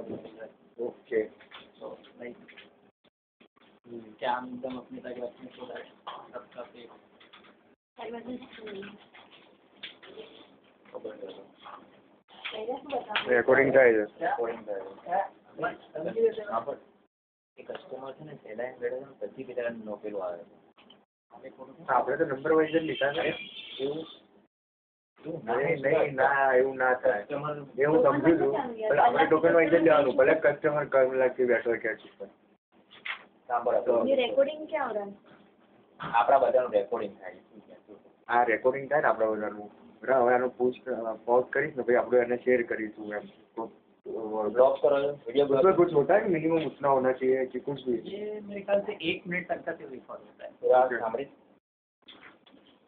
Recording. Okay. तो like क्या हम एकदम अपने तक रखने सो दैट सबका पे રેકોર્ડિંગ થાય છે। રેકોર્ડિંગ કરે હા પણ એ કસ્ટમર છે ને પહેલાં એમ બેઠા છે પછી બીજા નોકેલું આવે આપણે તો નંબર વાઇઝ જ લીધા છે। એવું નહીં ના એવું ના થાય એ હું સમજુ છું પણ આપણે ટોકન વાઇઝ જ લેવાનું ભલે કસ્ટમર કલાકથી બેઠો કે સાંભળો ये रेकॉर्डिंग क्या हो रहा है? આપણા બધાનું રેકોર્ડિંગ થાય આ રેકોર્ડિંગ થાય ને આપણા બધાનું બરાબર હવે આનું પોઝ કરીશ ને ભાઈ આપણે એને શેર કરીશું એમ ब्लॉग करो वीडियो ब्लॉग उसमें कुछ होता है कि मिनिमम उतना होना चाहिए कि कुछ भी ये मेरे ख्याल से 1 मिनट तक का सिर्फ रिकॉर्ड होता है पूरा सामने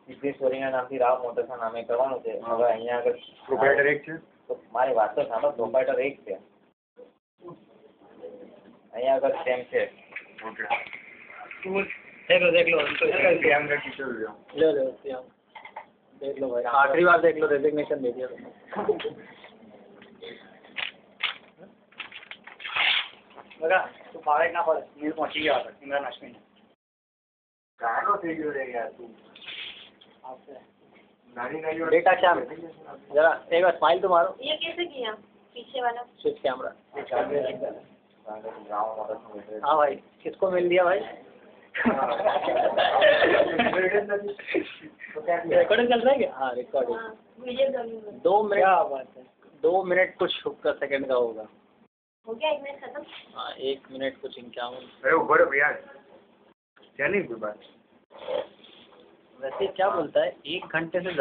સિદ્ધેશ્વરીના નામથી રાવ મોટર્સના નામે કરવાનું છે હવે અહીંયા આગળ પ્રોપ્રાઇટર એક છે તો મારી વાત તો સાંભળો પ્રોપ્રાઇટર એક છે અહીંયા આગળ સેમ છે ઓકે देख लो कैमरा टीचर ले लो देख लो भाई आखिरी बार देख लो रेजिग्नेशन दे दिया तुमने बघा तू बाहेर ना पड मी पहुंची गया होता इमरान हाशमी गानो થઈ ગયો રે યાર તું नानी नानी बेटा श्याम जरा एक बार स्माइल तो मारो ये कैसे किया पीछे वाला? स्विच कैमरा राव मोटर्स हाँ भाई किसको मिल दिया भाई रिकॉर्डिंग चल रहा है क्या? हाँ रिकॉर्डिंग हाँ, वीडियो करूँगी 2 मिनट क्या बात है 2 मिनट कुछ सेकंड का होगा हो गया 1 मिनट खत्म। हाँ 1 मिनट कुछ 51 अरे ऊपर यार क्या नहीं कोई बात वैसे क्या बोलता है 1 घंटे से